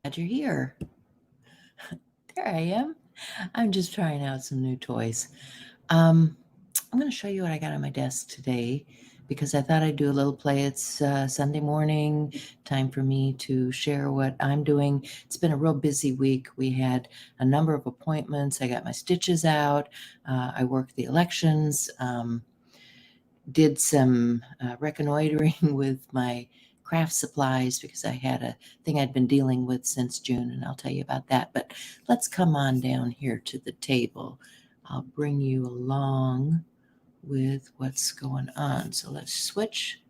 Glad you're here. There I am. I'm just trying out some new toys. I'm going to show you what I got on my desk today because I thought I'd do a little play. It's Sunday morning, time for me to share what I'm doing. It's been a real busy week. We had a number of appointments. I got my stitches out. I worked the elections, did some reconnoitering with my craft supplies because I had a thing I'd been dealing with since June, and I'll tell you about that. But let's come on down here to the table. I'll bring you along with what's going on. So let's switch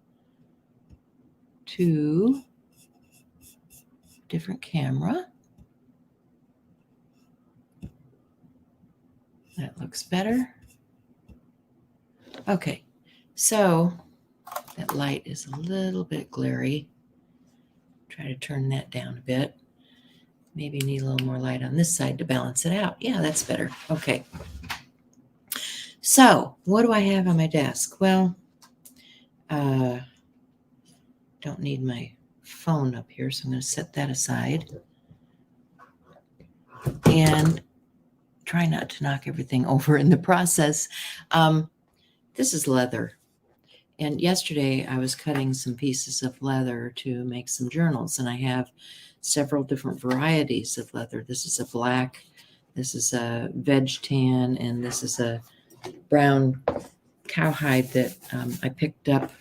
to different camera. That looks better. Okay, so that light is a little bit glary. Try to turn that down a bit. Maybe need a little more light on this side to balance it out. Yeah, that's better. Okay. So what do I have on my desk? Well, don't need my phone up here, so I'm going to set that aside and try not to knock everything over in the process. This is leather. And yesterday I was cutting some pieces of leather to make some journals, and I have several different varieties of leather. This is a black, this is a veg tan, and this is a brown cowhide that I picked up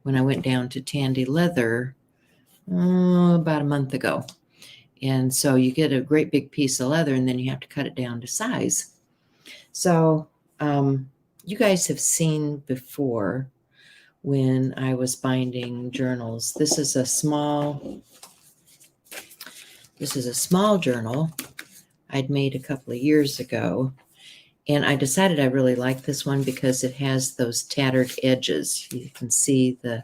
when I went down to Tandy Leather about a month ago. And so you get a great big piece of leather, and then you have to cut it down to size. So you guys have seen before when I was binding journals. This is a small journal I'd made a couple of years ago. And I decided I really like this one because it has those tattered edges. You can see the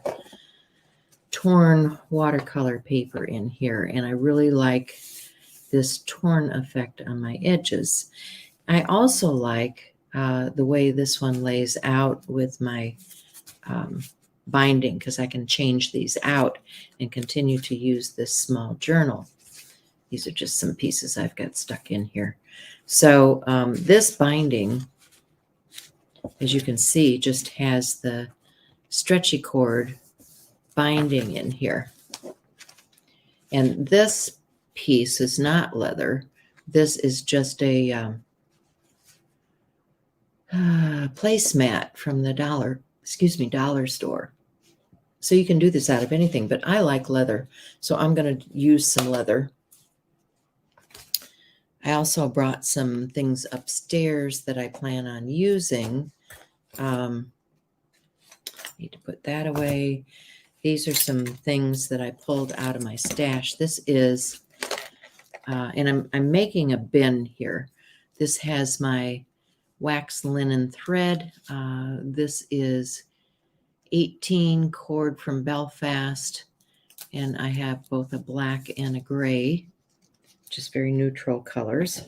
torn watercolor paper in here. And I really like this torn effect on my edges. I also like the way this one lays out with my binding, because I can change these out and continue to use this small journal. These are just some pieces I've got stuck in here. So this binding, as you can see, just has the stretchy cord binding in here. And this piece is not leather. This is just a placemat from the dollar store. So you can do this out of anything, but I like leather, so I'm going to use some leather. I also brought some things upstairs that I plan on using. Need to put that away. These are some things that I pulled out of my stash. This is, and I'm making a bin here. This has my wax linen thread. This is 18 cord from Belfast, and I have both a black and a gray, just very neutral colors.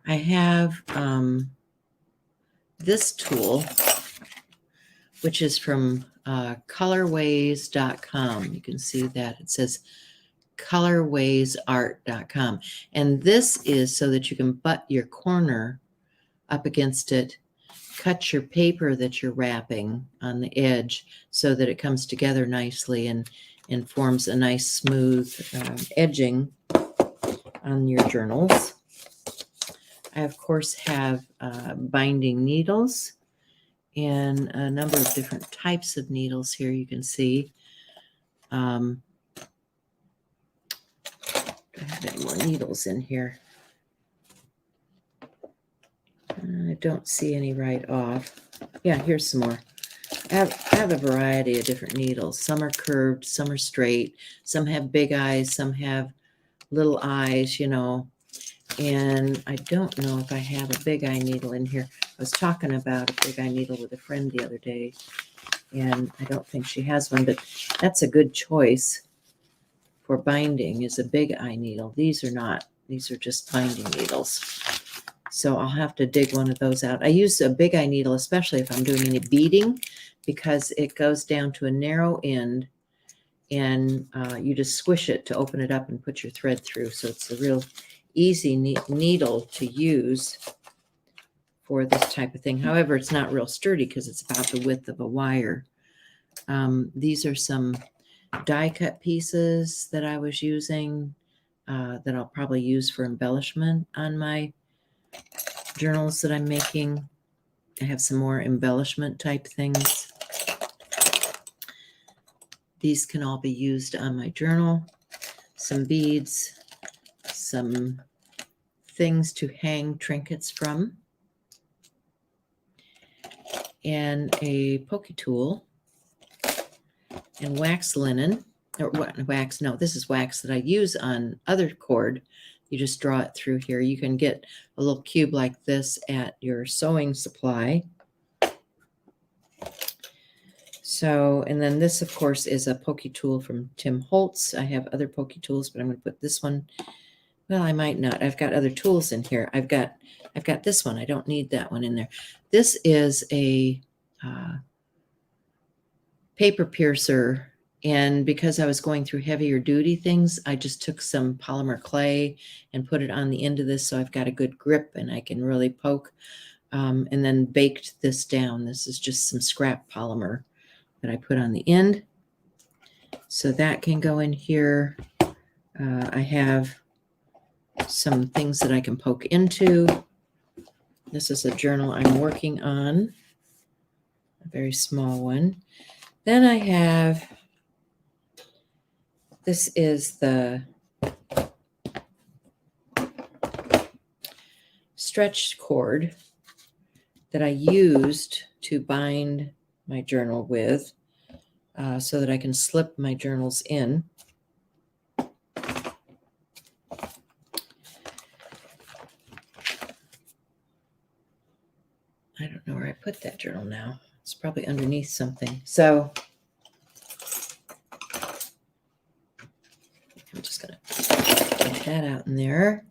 I have this tool, which is from colorways.com. You can see that it says colorwaysart.com. And this is so that you can butt your corner up against it, cut your paper that you're wrapping on the edge so that it comes together nicely and forms a nice smooth edging on your journals. I, of course, have binding needles and a number of different types of needles here you can see. Do I have any more needles in here? I don't see any right off. Yeah, here's some more. I have a variety of different needles. Some are curved, some are straight, some have big eyes, some have little eyes, you know. And I don't know if I have a big eye needle in here. I was talking about a big eye needle with a friend the other day, and I don't think she has one, but that's a good choice for binding, is a big eye needle. These are not. These are just binding needles. So I'll have to dig one of those out. I use a big eye needle, especially if I'm doing any beading, because it goes down to a narrow end and you just squish it to open it up and put your thread through. So it's a real easy needle to use for this type of thing. However, it's not real sturdy because it's about the width of a wire. These are some die cut pieces that I was using that I'll probably use for embellishment on my journals that I'm making. I have some more embellishment type things. These can all be used on my journal. Some beads, some things to hang trinkets from, and a pokey tool, and wax linen, or wax, no, this is wax that I use on other cord. You just draw it through here. You can get a little cube like this at your sewing supply. So, and then this, of course, is a pokey tool from Tim Holtz. I have other pokey tools, but I'm going to put this one. Well, I might not. I've got other tools in here. I've got this one. I don't need that one in there. This is a paper piercer, and because I was going through heavier duty things, I just took some polymer clay and put it on the end of this, so I've got a good grip and I can really poke. And then baked this down. This is just some scrap polymer that I put on the end. So that can go in here. I have some things that I can poke into. This is a journal I'm working on, a very small one. Then I have, this is the stretched cord that I used to bind my journal with so that I can slip my journals in. I don't know where I put that journal now. It's probably underneath something. So I'm just going to put that out in there.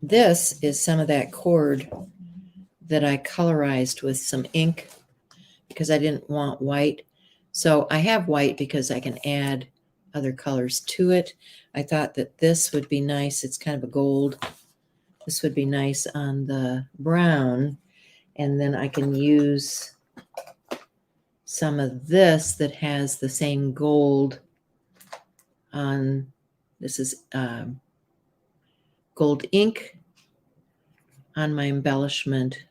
This is some of that cord that I colorized with some ink because I didn't want white. So I have white because I can add other colors to it. I thought that this would be nice. It's kind of a gold. This would be nice on the brown. And then I can use some of this that has the same gold on. This is gold ink on my embellishment.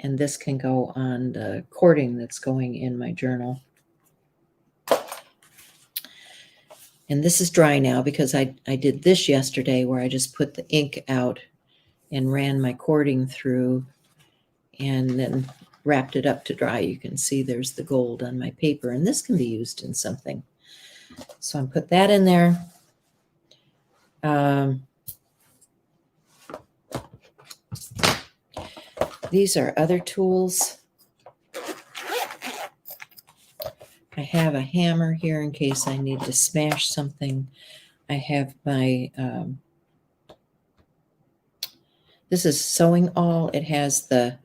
And this can go on the cording that's going in my journal. And this is dry now because I did this yesterday where I just put the ink out and ran my cording through and then wrapped it up to dry. You can see there's the gold on my paper, and this can be used in something. So I put that in there. These are other tools. I have a hammer here in case I need to smash something. I have my, this is sewing awl. It has the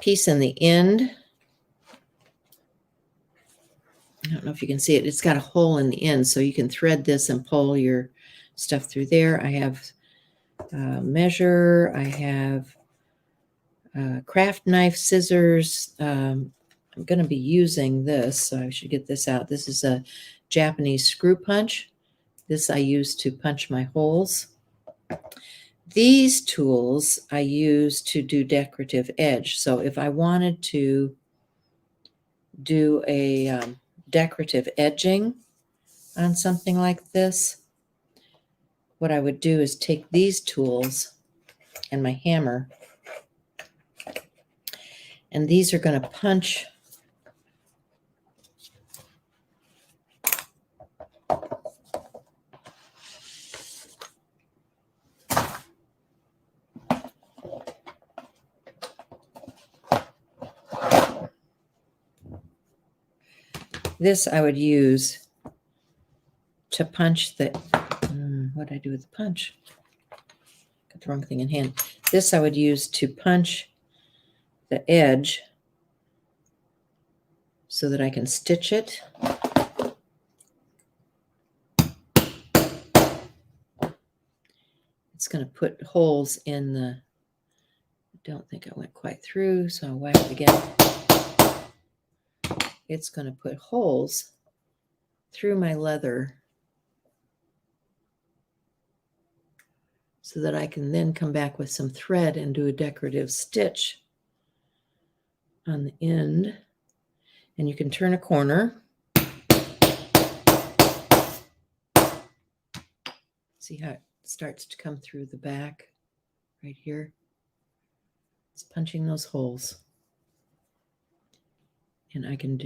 piece in the end. I don't know if you can see it. It's got a hole in the end, so you can thread this and pull your stuff through there. I have a measure. I have craft knife, scissors. I'm going to be using this, so I should get this out. This is a Japanese screw punch. This I use to punch my holes. These tools I use to do decorative edge. So if I wanted to do a decorative edging on something like this, what I would do is take these tools and my hammer, and these are going to punch this. I would use to punch the, what did I do with the punch? Got the wrong thing in hand. This I would use to punch the edge so that I can stitch it. It's going to put holes in the, I don't think I went quite through, so I'll whack it again. It's going to put holes through my leather so that I can then come back with some thread and do a decorative stitch on the end. And you can turn a corner. See how it starts to come through the back right here? It's punching those holes. And I can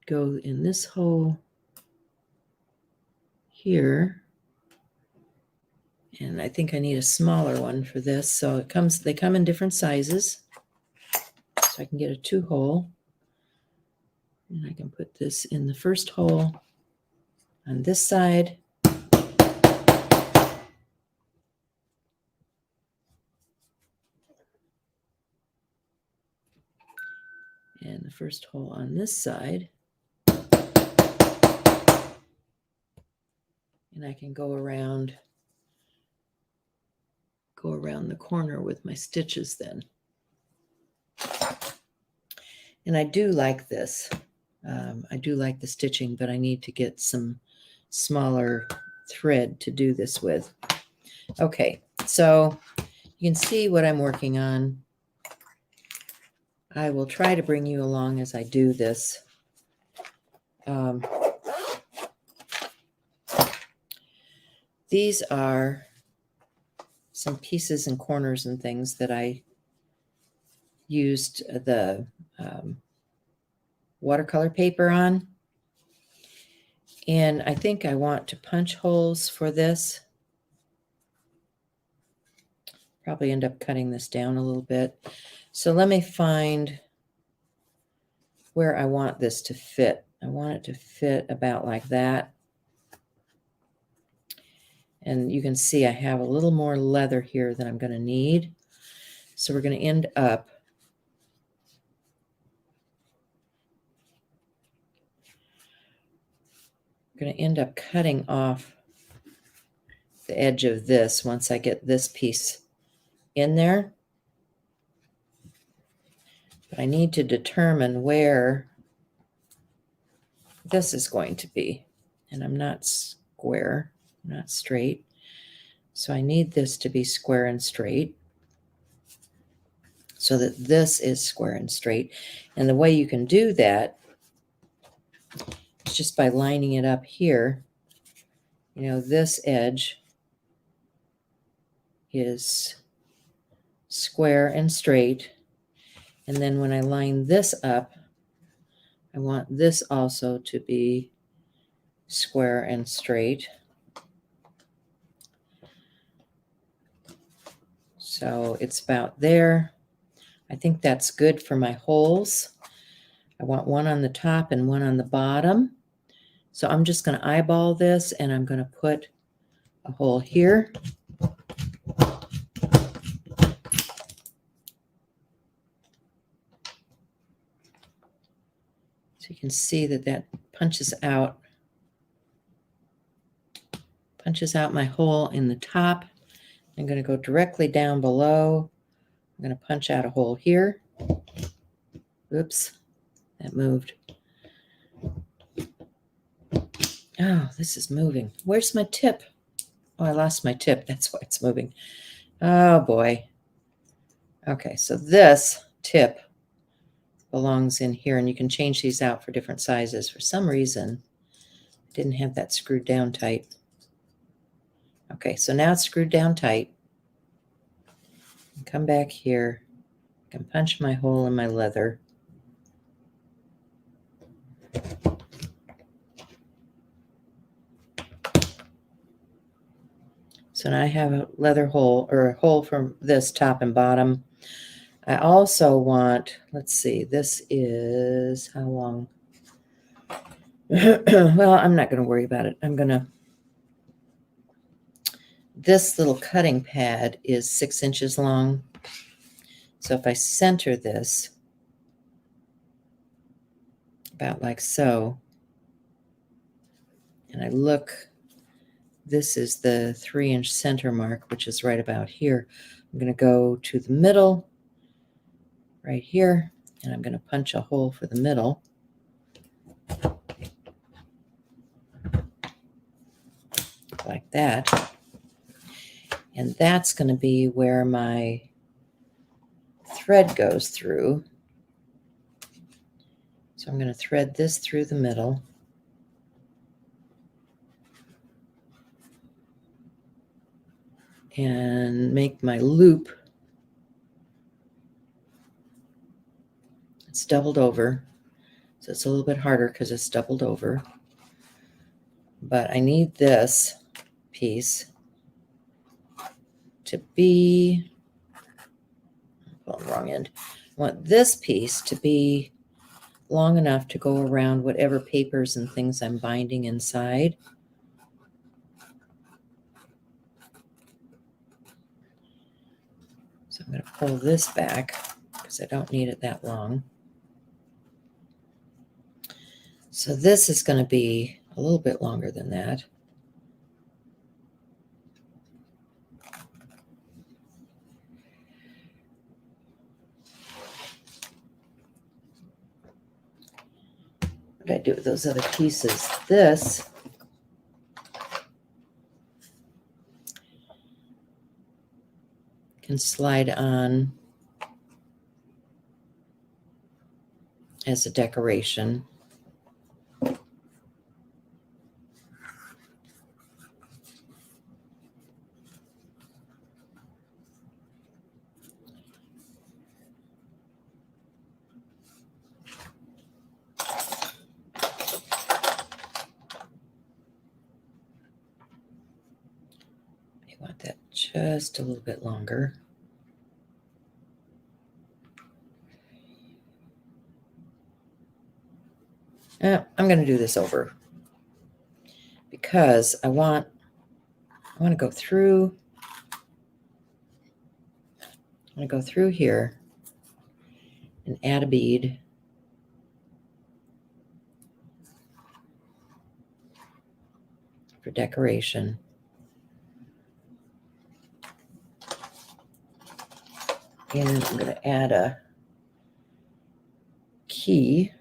go in this hole here. And I think I need a smaller one for this. So they come in different sizes. So I can get a 2-hole. And I can put this in the first hole on this side. And the first hole on this side. And I can go around the corner with my stitches then. And I do like this. I do like the stitching, but I need to get some smaller thread to do this with. Okay, so you can see what I'm working on. I will try to bring you along as I do this. These are some pieces and corners and things that I used the watercolor paper on. And I think I want to punch holes for this. Probably end up cutting this down a little bit. So let me find where I want this to fit. I want it to fit about like that. And you can see I have a little more leather here than I'm going to need. So we're going to end up cutting off the edge of this once I get this piece in there. But I need to determine where this is going to be. And I'm not square, I'm not straight. So I need this to be square and straight so that this is square and straight. And the way you can do that is just by lining it up here. You know, this edge is square and straight. And then when I line this up, I want this also to be square and straight. So it's about there. I think that's good for my holes. I want one on the top and one on the bottom. So I'm just going to eyeball this and I'm going to put a hole here. So you can see that punches out my hole in the top. I'm going to go directly down below. I'm going to punch out a hole here. Oops, that moved. Oh, this is moving. Where's my tip? Oh, I lost my tip. That's why it's moving. Oh, boy. Okay, so this tip belongs in here, and you can change these out for different sizes. For some reason, I didn't have that screwed down tight. Okay, so now it's screwed down tight. Come back here. I can punch my hole in my leather. So now I have a leather hole, or a hole from this top and bottom. I also want, let's see, this is how long? Well, I'm not going to worry about it. This little cutting pad is 6 inches long. So if I center this about like so, and I look, this is the 3-inch center mark, which is right about here. I'm going to go to the middle right here, and I'm going to punch a hole for the middle. Like that. And that's going to be where my thread goes through. So I'm going to thread this through the middle. And make my loop. It's doubled over, so it's a little bit harder because it's doubled over. But I need this piece to be, well, wrong end. I want this piece to be long enough to go around whatever papers and things I'm binding inside. So I'm going to pull this back because I don't need it that long. So this is going to be a little bit longer than that. What did I do with those other pieces? This can slide on as a decoration. I want that just a little bit longer. I'm going to do this over because I want to go through. I'm going to go through here and add a bead. For decoration. And I'm going to add a key.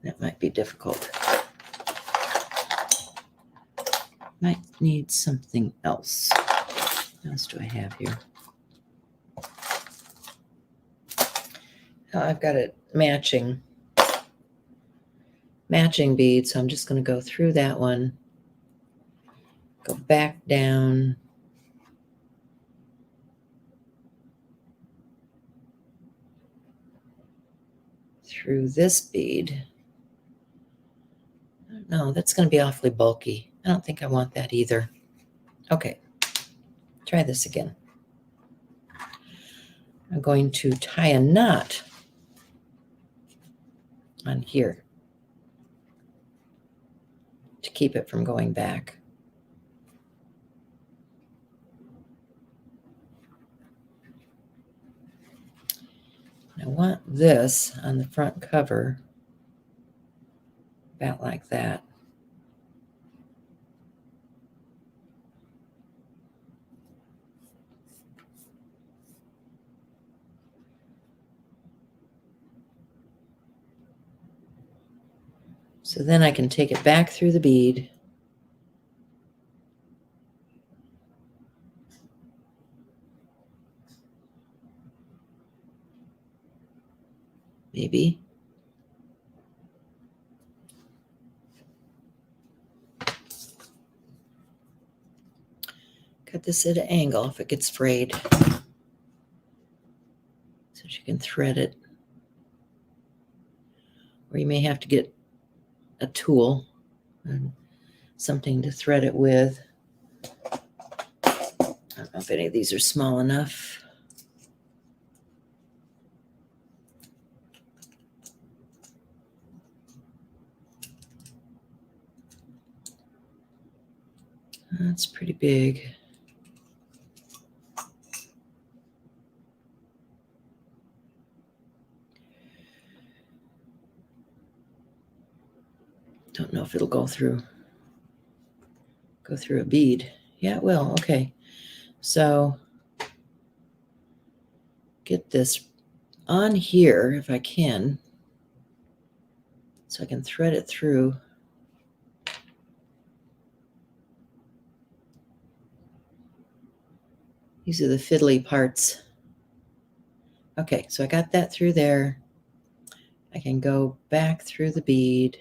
That might be difficult. Might need something else. What else do I have here? Oh, I've got a matching bead, so I'm just going to go through that one, go back down, through this bead. No, that's going to be awfully bulky. I don't think I want that either. Okay, try this again. I'm going to tie a knot on here to keep it from going back. I want this on the front cover about like that. So then I can take it back through the bead. Maybe. Cut this at an angle if it gets frayed, so that you can thread it. Or you may have to get a tool and something to thread it with. I don't know if any of these are small enough. That's pretty big. Don't know if it'll go through a bead. Yeah, it will. Okay. So get this on here if I can, so I can thread it through. These are the fiddly parts. Okay, so I got that through there. I can go back through the bead.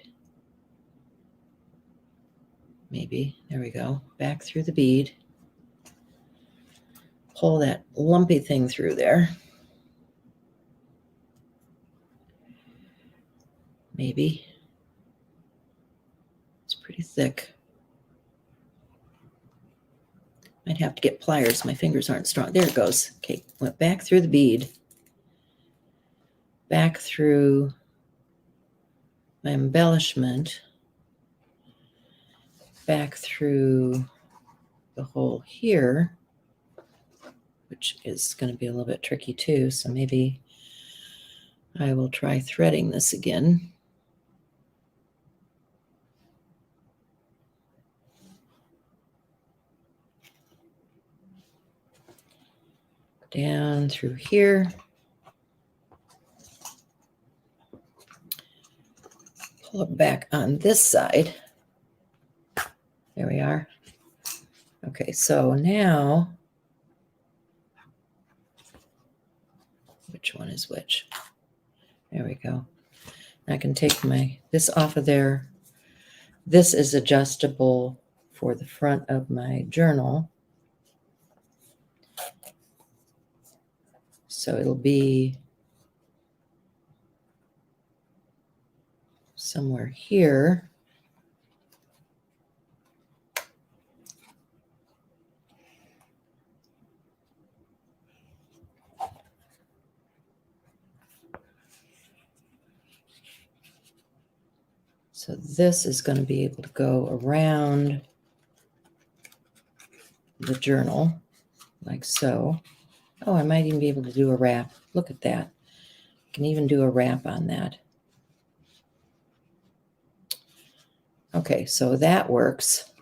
Maybe. There we go. Back through the bead. Pull that lumpy thing through there. Maybe. It's pretty thick. Might have to get pliers. My fingers aren't strong. There it goes. Okay, went back through the bead. Back through my embellishment. Back through the hole here, which is going to be a little bit tricky too. So maybe I will try threading this again. Down through here. Pull it back on this side. There we are. Okay, so now, which one is which? There we go. I can take this off of there. This is adjustable for the front of my journal. So it'll be somewhere here. So this is going to be able to go around the journal like so. Oh, I might even be able to do a wrap. Look at that. I can even do a wrap on that. Okay, so that works.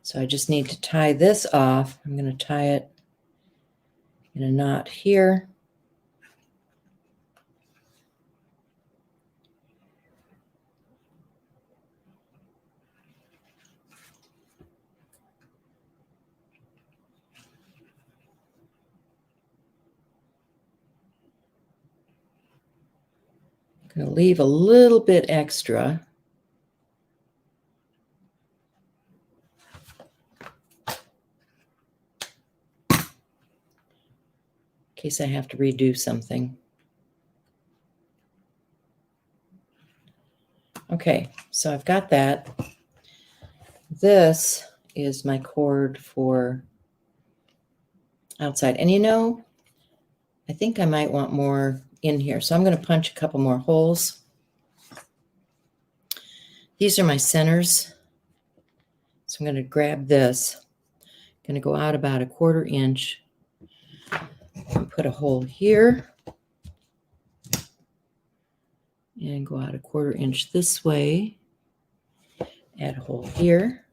So I just need to tie this off. I'm going to tie it in a knot here. I'm going to leave a little bit extra. In case I have to redo something. Okay, so I've got that. This is my cord for outside. And you know, I think I might want more in here. So I'm going to punch a couple more holes. These are my centers. So I'm going to grab this. I'm going to go out about 1/4 inch and put a hole here. And go out 1/4 inch this way. Add a hole here.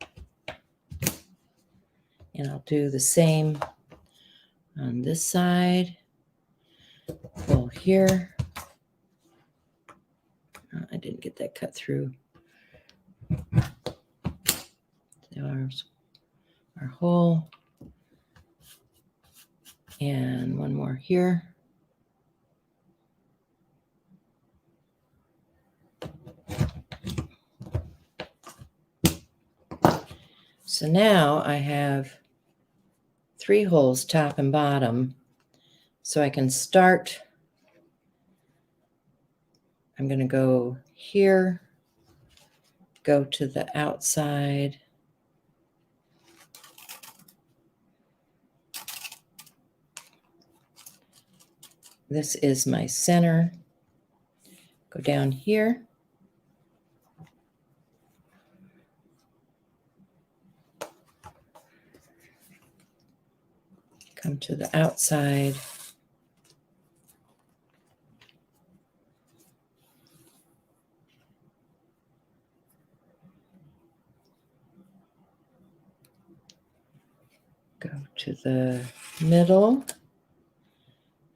And I'll do the same on this side. Hole here. Oh, I didn't get that cut through. There's our hole. And one more here. So now I have 3 holes, top and bottom. So I can start. I'm going to go here, go to the outside. This is my center. Go down here. come to the outside. Go to the middle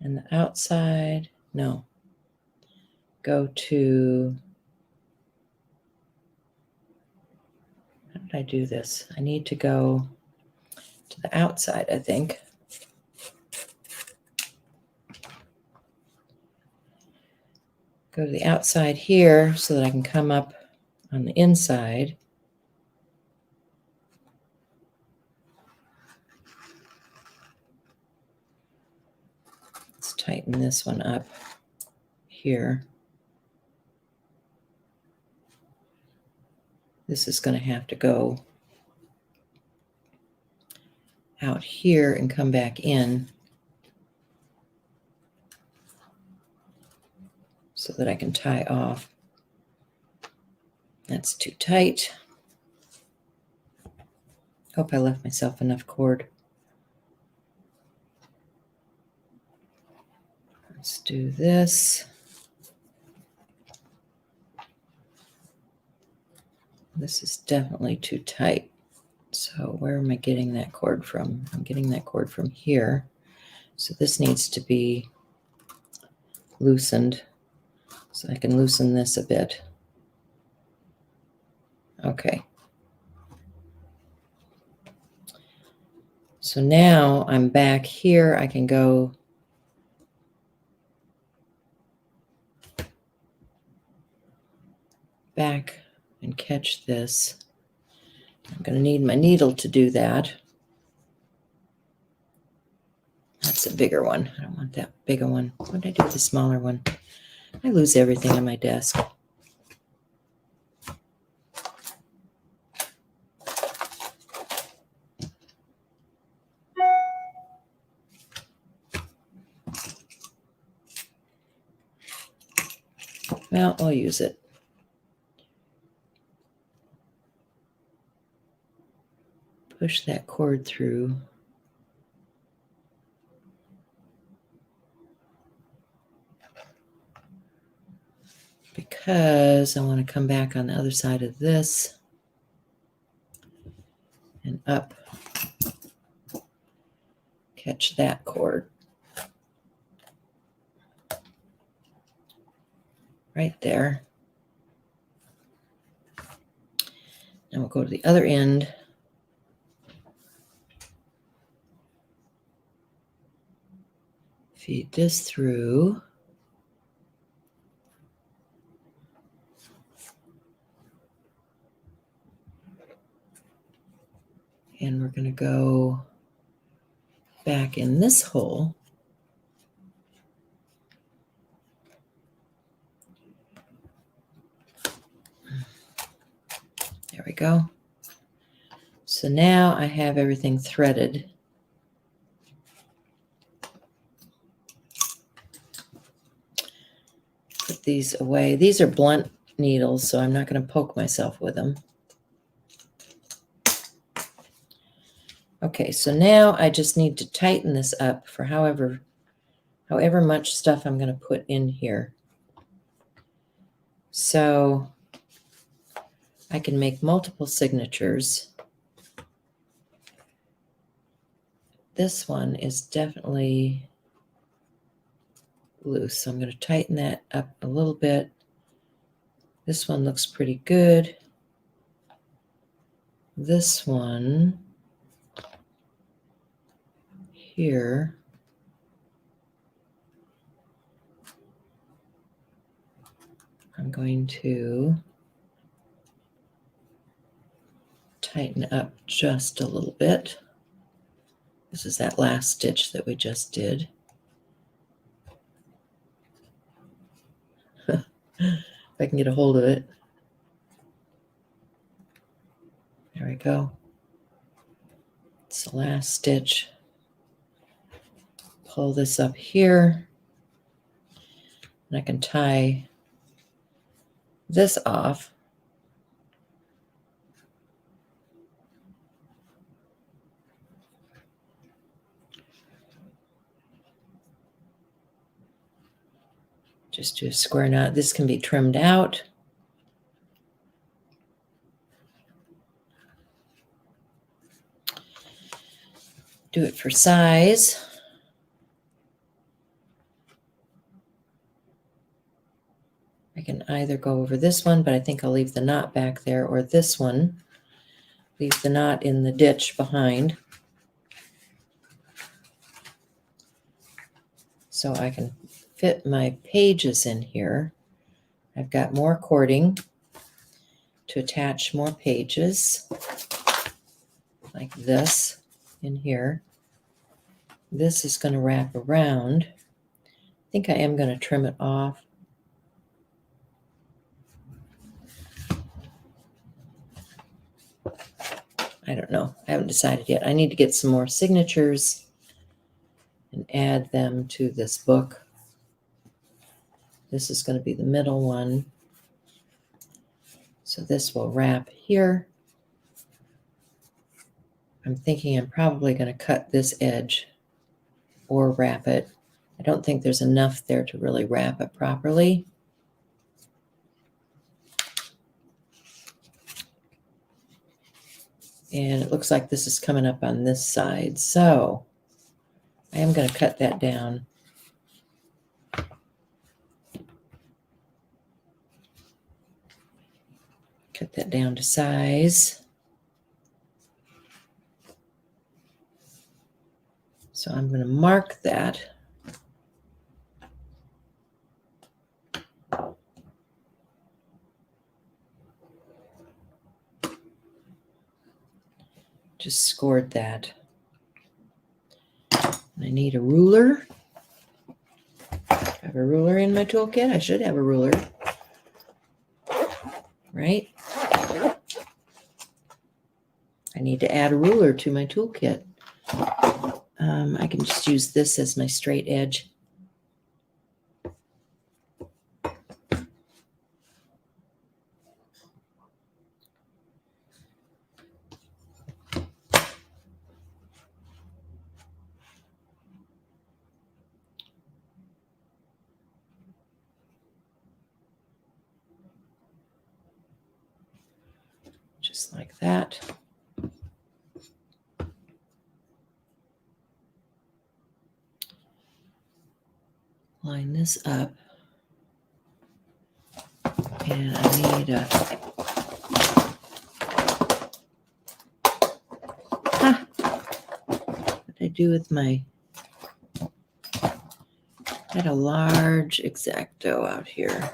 and the outside. No. Go to, how did I do this? I need to go to the outside, I think. Go to the outside here so that I can come up on the inside. Let's tighten this one up here. This is going to have to go out here and come back in so that I can tie off. That's too tight. Hope I left myself enough cord. Let's do this. This is definitely too tight. So where am I getting that cord from? I'm getting that cord from here. So this needs to be loosened. So I can loosen this a bit. Okay. So now I'm back here. I can go back and catch this. I'm going to need my needle to do that. That's a bigger one. I don't want that bigger one. What did I do with the smaller one? I lose everything on my desk. Well, I'll use it. Push that cord through. Because I want to come back on the other side of this and up, catch that cord. Right there. Now we'll go to the other end. Feed this through. And we're going to go back in this hole. There we go. So now I have everything threaded. Put these away. These are blunt needles, so I'm not going to poke myself with them. Okay, so now I just need to tighten this up for however much stuff I'm going to put in here. So I can make multiple signatures. This one is definitely loose, so I'm going to tighten that up a little bit. This one looks pretty good. This one here I'm going to tighten up just a little bit. This is that last stitch that we just did. If I can get a hold of it. There we go. It's the last stitch. Pull this up here. And I can tie this off. Just do a square knot. This can be trimmed out. Do it for size. I can either go over this one, but I think I'll leave the knot back there, or this one. Leave the knot in the ditch behind. So I can fit my pages in here. I've got more cording to attach more pages, like this in here. This is going to wrap around. I think I am going to trim it off. I don't know. I haven't decided yet. I need to get some more signatures and add them to this book. This is going to be the middle one. So this will wrap here. I'm thinking I'm probably going to cut this edge or wrap it. I don't think there's enough there to really wrap it properly. And it looks like this is coming up on this side. So I am going to cut that down. Cut that down to size. So I'm going to mark that. Just scored that. And I need a ruler. I have a ruler in my toolkit. I should have a ruler. Right? I need to add a ruler to my toolkit. I can just use this as my straight edge. Just like that. Line this up. And I need a... What did I do with my... I had a large X-Acto out here.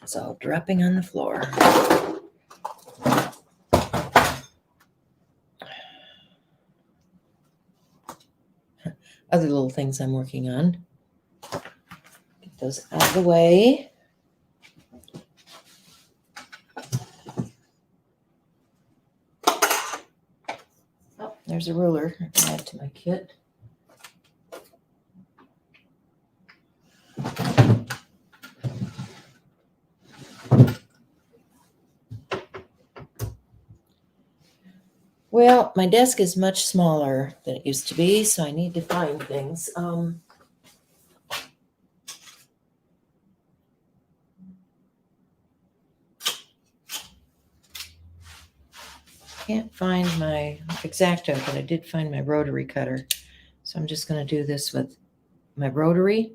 It's all dropping on the floor. Other little things I'm working on. Get those out of the way. Oh, there's a ruler I can add to my kit. Well, my desk is much smaller than it used to be, so I need to find things. Can't find my X-Acto, but I did find my rotary cutter. So I'm just going to do this with my rotary.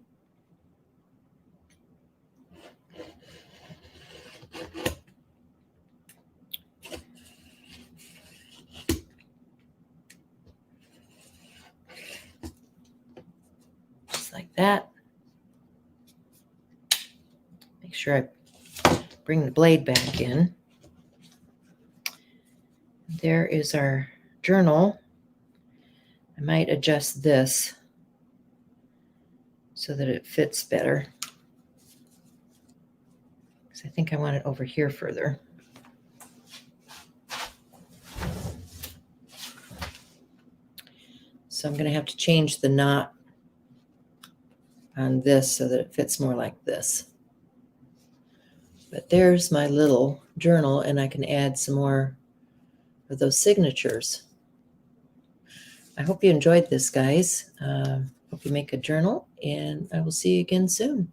Like that. Make sure I bring the blade back in. There is our journal. I might adjust this so that it fits better, because I think I want it over here further. So I'm going to have to change the knot on this so that it fits more like this. But there's my little journal, and I can add some more of those signatures. I hope you enjoyed this, guys. Hope you make a journal, and I will see you again soon.